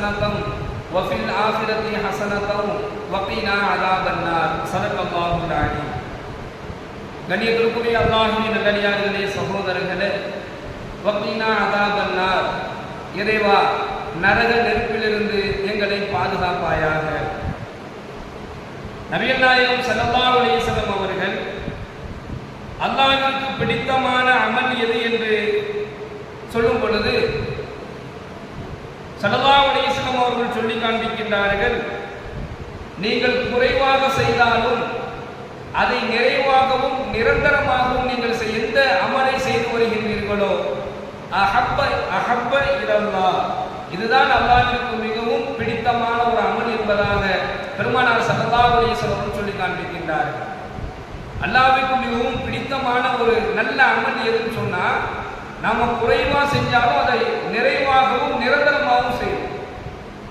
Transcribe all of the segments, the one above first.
ஹஸனத்தம் வஃபில் ஆখিরাতি ஹஸனத்தம் வகீனா அஸாபன்னார். ஸல்லல்லாஹு அலைஹி. கண்ணியத்திற்குரிய அல்லாஹ்வின் நல்லடியார்களே, சகோதரர்களே, வகீனா அஸாபன்னார், இறைவா நரக நெருப்பிலிருந்து எங்களை பாதுகாப்பாயாக. நபிகள் நாயகம் ஸல்லல்லாஹு அலைஹி வஸல்லம் அவர்கள் அல்லாஹ்விற்கு பிடித்தமான அமல் எது என்று சொல்லும் பொழுது ஸல்லல்லாஹு அலைஹி வஸல்லம் அவர்கள் சொல்லி காண்பிக்கின்றார்கள், நீங்கள் குறைவாக செய்தாலும் அதை நிறைவாகவும் நிரந்தரமாகவும் நீங்கள் எந்த அமலை செய்து வருகின்றீர்களோ அஹப்ப இலல்லாஹ், இதுதான் அல்லாஹ்விற்கு மிகவும் பிடித்தமான ஒரு அமல் என்பதாக பெருமானார் ஸல்லல்லாஹு அலைஹி வஸல்லம் சொல்லி காண்பிக்கின்றார்கள். அல்லாஹ்வுக்கு மிகவும் பிடித்தமான ஒரு நல்ல அமல் எதுன்னு சொன்னா, நாம குறைவா செஞ்சாலும் அதை நிறைவாகவும் நிரந்தரமாகவும் செய்யணும்.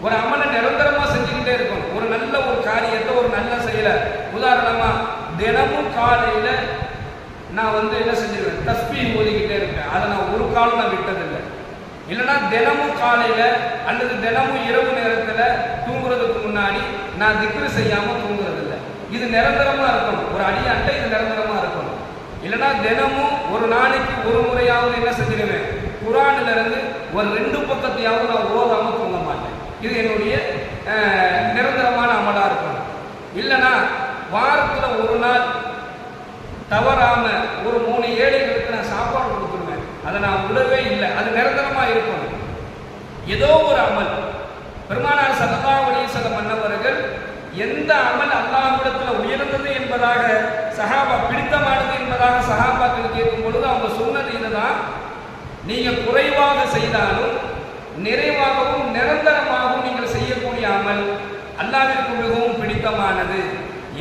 ஒரு அமலை நிரந்தரமா செஞ்சுக்கிட்டே இருக்கணும். ஒரு நல்ல ஒரு காரியத்தை, ஒரு நல்ல செயலை, உதாரணமா தினமும் காலையில நான் என்ன செஞ்சிருவேன், தஸ்பீஹ் ஓதிக்கிட்டே இருப்பேன். அதை நான் ஒரு காலம் நான் விட்டதில்லை. இல்லைன்னா தினமும் காலையில அல்லது தினமும் இரவு நேரத்துல தூங்குறதுக்கு முன்னாடி நான் திக்ரு செய்யாம தூங்குறதில்லை. இது நிரந்தரமா இருக்கணும். ஒரு அடியாண்ட இது நிரந்தரமா இருக்கணும். இல்லைன்னா தினமும் ஒரு நாளைக்கு ஒரு முறையாவது என்ன செஞ்சிருவேன், குர்ஆன்ல இருந்து ஒரு 2 பக்கத்தையாவது நான் ஓதாம தூங்க மாட்டேன். இது என்னுடைய நிரந்தரமான அமலா இருக்கணும். இல்லைன்னா வாரத்துல ஒரு நாள் தவறாம ஒரு 3 ஏழைகளுக்கு நான் சாப்பாடு கொடுத்துருவேன். அதை நான் விடவே இல்லை. அது நிரந்தரமா இருக்கணும். ஏதோ ஒரு அமல். பெருமானார் ஸல்லல்லாஹு அலைஹி வஸல்லம் அன்னவர்கள் எந்த அமல் அல்லாஹ்விடத்தில் உயர்ந்தது என்பதாக சஹாபா, பிடித்தமானது என்பதாக சஹாபாக்கள் கேட்கும் பொழுது அவங்க சொன்னது இதுதான், நீங்க குறைவாக செய்தாலும் நிறைவாகவும் நிரந்தரமாகவும் நீங்கள் செய்யக்கூடிய அமல் அல்லாஹ்விற்கு மிகவும் பிடித்தமானது.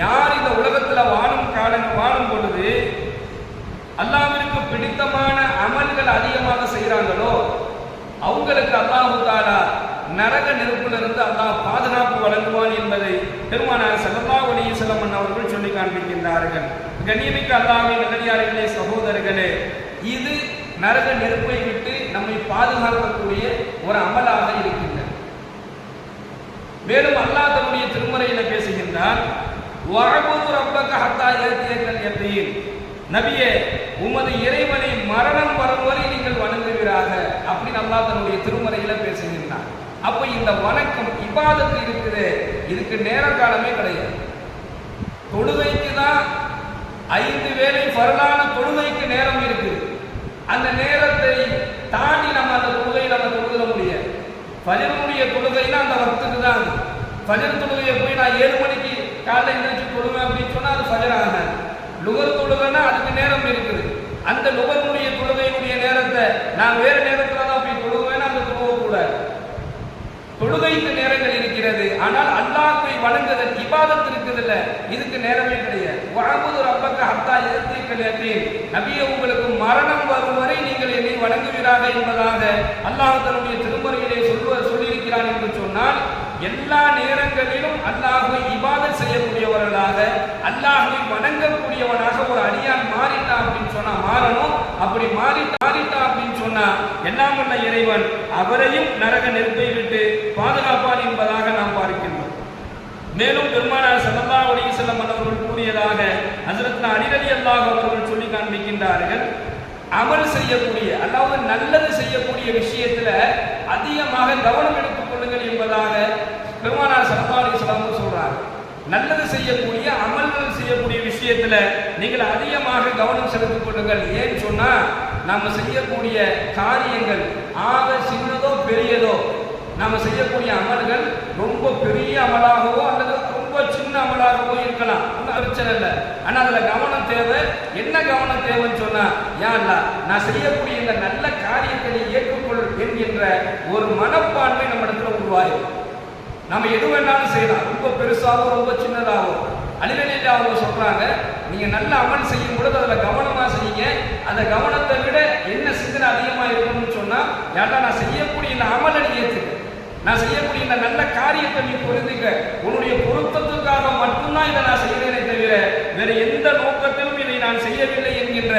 யார் இந்த உலகத்தில் வாழும் பொழுது அல்லாஹ்விற்கு பிடித்தமான அமல்கள் அதிகமாக செய்கிறாங்களோ அவங்களுக்கு அல்லாஹ் தஆலா நரக நெருப்பிலிருந்து அல்லாஹ் பாதுகாப்பு வழங்குவான் என்பதை பெருமானார் ஸல்லல்லாஹு அலைஹி வஸல்லம் அவர்கள் சொல்லி காண்பிக்கின்றார்கள். கண்ணியமிக்க அல்லாஹ்வின் நல்லடியார்களே, சகோதரர்களே, இது நரக நெருப்பை விட்டு நம்மை பாதுகாக்கக்கூடிய ஒரு அமலாக இருக்கின்றது. மேலும் அல்லாஹ் தன்னுடைய திருமறையில பேசுகின்றார், வஅபுது ரப்பக ஹத்தா யஅதியக்கல் யகீன், நபியே உமது இறைவனை மரணம் வரும் வரை நீங்கள் வணங்குவீராக அப்படின்னு அல்லாஹ் தன்னுடைய திருமறையில பேசுகின்றார். அப்ப இந்த வணக்கம் இபாதத்து இருக்குது, இதுக்கு நேர காலமே கிடையாது. தொழுகைக்கு தான் 5 வேளை ஃபர்லான தொழுகைக்கு நேரம் இருக்குது. அந்த நேரத்தை தாண்டி நம்ம அந்த தொழுகை நம்ம தொழுத முடியாது. ஃபஜ்ருடைய தொழுகைனா அந்த வக்துக்கு தான். ஃபஜ்ர் தொழுகையை போய் நான் 7 மணிக்கு காலைல எந்திரிச்சு தொழுவேன் அப்படின்னு சொன்னா அது ஃபஜ்ர் ஆகாது. லுகர் தொழுகைன்னா அதுக்கு நேரம் இருக்குது. அந்த லுகருடைய தொழுகையினுடைய நேரத்தை நான் வேற நேரத்துல தான் போய் தொழுவேன்னா அந்த தொழுவ கூடாது. தொழுகைக்கு நேரங்கள் இருக்கிறது. ஆனால் அல்லாஹ்வை வணங்குதல் இபாதத் இருக்குதுல்ல, இதுக்கு நேரமே கிடையாது. வஅபுது ரப்பக ஹத்தா யஅதியக்கல் யகீன், நபியே உங்களுக்கு மரணம் வரும் வரை நீங்கள் என்னை வணங்குவீராக என்பதாக அல்லாஹ் தன்னுடைய திருமறையிலே சொல்லியிருக்கிறான் என்று சொன்னால், எல்லா நேரங்களிலும் அல்லாஹ்வை இபாதத் செய்யக்கூடியவர்களாக, அல்லாஹ்வை வணங்கக்கூடியவனாக ஒரு அடியான் மாறிட்டா அப்படின்னு சொன்னா மாறணும். அப்படி மாறிட்டா அப்படின்னு சொன்னா எல்லாம் உள்ள இறைவன் அவரையும் நரக நெருப்பை விட்டு பாதுகாப்பான் என்பதாக நாம் பார்க்கின்றோம். மேலும் பெருமானார் ஸல்லல்லாஹு அலைஹி வஸல்லம் அவர்கள் கூறியதாக ஹஜ்ரத் அலி ரலியல்லாஹு அவர்கள் சொல்லி காண்பிக்கின்றார்கள், அமல் செய்யக்கூடிய அதாவது நல்லது செய்யக்கூடிய விஷயத்துல அதிகமாக கவனம் எடுத்துக் கொள்ளுங்கள் என்பதாக பெருமானார் ஸல்லல்லாஹு அலைஹி வஸல்லம் சொல்றாங்க. நல்லது செய்யக்கூடிய அமல்கள் செய்யக்கூடிய விஷயத்துல நீங்கள் அதிகமாக கவனம் செலுத்திக் கொள்ளுங்கள். ஏன்னு சொன்னா நாம செய்யக்கூடிய காரியங்கள் ஆக சின்னதோ பெரியதோ, நாம செய்யக்கூடிய அமல்கள் ரொம்ப பெரிய அமலாகவோ அல்லது ரொம்ப சின்ன அமலாகவோ இருக்கலாம், ஒன்றும் பிரச்சனை இல்லை. ஆனா அதுல கவனம் தேவை. என்ன கவனம் தேவைன்னு சொன்னா, யா அல்லாஹ் நான் செய்யக்கூடிய இந்த நல்ல காரியத்தை ஏற்றுக்கொள் என்கின்ற ஒரு மனப்பான்மை நம்ம இடத்துல உருவாகும். நம்ம எது வேணாலும் செய்யலாம், ரொம்ப பெருசாவோ ரொம்ப சின்னதாவோ. அலி ரலியல்லாஹு அவங்க சொல்றாங்க, நீங்க நல்ல அமல் செய்யும் பொழுது அதுல கவனமா செய்யுங்க. அந்த கவனத்தை விட என்ன சிந்தனை அதிகமா இருக்கணும்னு சொன்னா, யாரா நான் செய்யக்கூடிய இந்த அமலை நீ ஏற்றுக்க, நான் செய்யக்கூடிய இந்த நல்ல காரியத்தை நீ புரிந்துக்க, உன்னுடைய பொருத்தத்துக்காக மட்டும்தான் இதை நான் செய்கிறேனே தவிர வேற எந்த நோக்கத்திலும் இதை நான் செய்யவில்லை என்கின்ற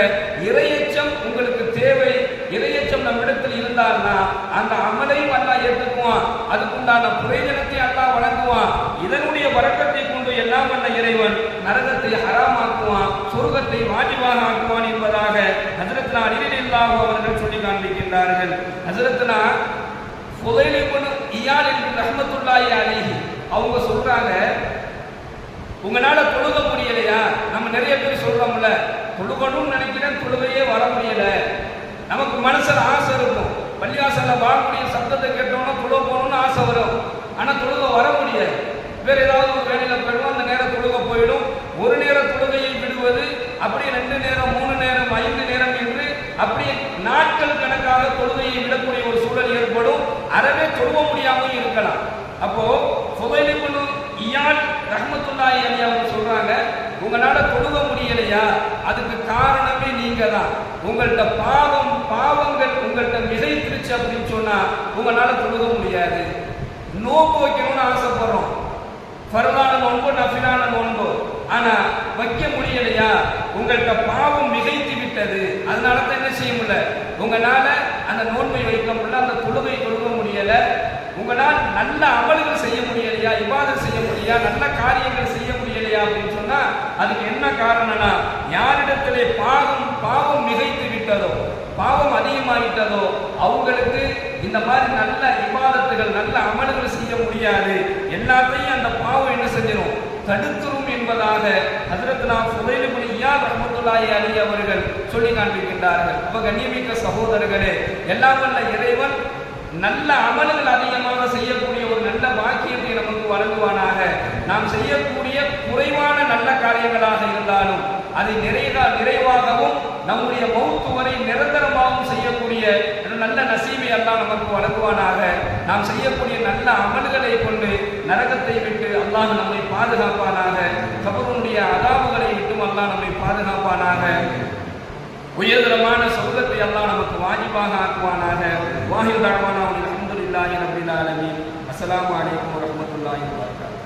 இறையச்சம் உங்களுக்கு தேவை இறையச்சம் நம்மிடத்தில் இருந்தால்னா அந்த அமலையும் அல்லாஹ் ஏற்றுக்குவான், அதுக்குண்டான பிரயோஜனத்தை அல்லாஹ் வழங்குவான். இதனுடைய வரக்கத்தை கொண்டு எல்லாம் வல்ல இறைவன் நரகத்தை ஹராமாக்குவான், சொர்க்கத்தை வாஜிபாக ஆக்குவான் என்பதாக ஹஜ்ரத்னா அலி ரலியல்லாஹு அவர்கள் சொல்லி காண்பிக்கின்றார்கள். ஹஜ்ரத்னா ஃபுதைல் இப்னு இயாத் ரஹ்மத்துல்லாஹி அலைஹி அவங்க சொல்றாங்க, உங்களால தொழுக முடியலையா? நம்ம நிறைய பேர் சொல்றோம்ல, தொழுகணும்னு நினைக்கிறேன், தொழுகையே வர முடியல. நமக்கு மனசுல ஆசை இருக்கும், பள்ளிவாசல்ல வாழக்கூடிய சத்தத்தை கேட்டோம்னா தொழுக போகணும்னு ஆசை வரும், ஆனா தொழுக வர முடியாது. வேற ஏதாவது ஒரு வேலையில போயிடும், அந்த நேரம் தொழுக போயிடும். ஒரு நேர தொழுகையை விடுவது, அப்படியே 2 நேரம் 3 நேரம் 5 நேரம் என்று அப்படியே நாட்கள் கணக்காக தொழுகையை விடக்கூடிய ஒரு சூழல் ஏற்படும். அறவே தொழுக முடியாமல் இருக்கலாம். அப்போ ஃபுதைல் இப்னு இயாத் ரஹ்மத்துல்லாஹி அலைஹி அவங்க சொல்றாங்க, உங்களால தொழுக முடியலையா? அதுக்கு காரணமே நீங்க தான். உங்கள்ட்ட பாவங்கள் உங்கள்ட்ட மிகைத்திருச்சு அப்படின்னு சொன்னா உங்களால தொழுக முடியாது. நோன்பு வைக்கணும்னு ஆசைப்படுறோம், ஃபர்லான நோன்பு நஃபிலான நோன்பு, ஆனா வைக்க முடியலையா? உங்கள்ட்ட பாவம் மிகைத்து விட்டது, அதனால தான் என்ன செய்ய முடியல, உங்களால அந்த நோன்பை வைக்க முடியல, அந்த தொழுகை தொழுக முடியல. உங்களால் நல்ல அமல்கள் செய்ய முடியலையா, இபாதத் செய்ய முடியலையா, நல்ல காரியங்கள் செய்ய முடியலையா அப்படின்னு சொன்னா அதுக்கு என்ன காரணம்னா, யாரிடத்திலே பாவம் மிகைத்து விட்டதோ, பாவம் அதிகமாகிட்டதோ அவங்களுக்கு இந்த மாதிரி நல்ல இபாதத்துகள் நல்ல அமல்கள் செய்ய முடியாது. எல்லாத்தையும் அந்த பாவம் என்ன செஞ்சிடும், தடுத்துரும் என்பதாக ஹஜ்ரத்னா ஃபுதைல் இப்னு இயாத் ரஹ்மத்துல்லாஹி அலைஹி அவர்கள் சொல்லி காண்பிக்கின்றார்கள். அப்ப கண்ணியமிக்க சகோதரர்களே, எல்லாம் வல்ல இறைவன் நல்ல அமல்கள் அதிகமாக செய்யக்கூடிய ஒரு நல்ல பாக்கியத்தை நமக்கு வழங்குவானாக. நாம் செய்யக்கூடிய குறைவான நல்ல காரியங்களாக இருந்தாலும் அதை நிறைவாகவும் நம்முடைய மௌத்து வரை நிரந்தரமாகவும் செய்யக்கூடிய நல்ல நசீபை அல்லாஹ் நமக்கு வழங்குவானாக. நாம் செய்யக்கூடிய நல்ல அமல்களை கொண்டு நரகத்தை விட்டு அல்லாஹ் நம்மை பாதுகாப்பானாக. கபருடைய அதாபுகளை விட்டும் அல்லாஹ் நம்மை பாதுகாப்பானாக. உயர்தரமான சொர்க்கத்தை அல்லாஹ் நமக்கு வாஜிபாக ஆக்குவானாக. வாஹிர் தஅவானா அல்ஹம்துலில்லாஹி ரப்பில் ஆலமீன். அஸ்ஸலாமு அலைக்கும் வரஹ்மத்துல்லாஹி வபரகாத்துஹு.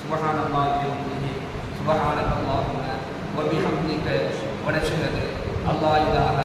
சுப்ஹானல்லாஹி வ பிஹம்திஹி சுப்ஹானக்கல்லாஹும்ம வ பிஹம்திக வ நஷ்ஹது அல்லா இலாஹ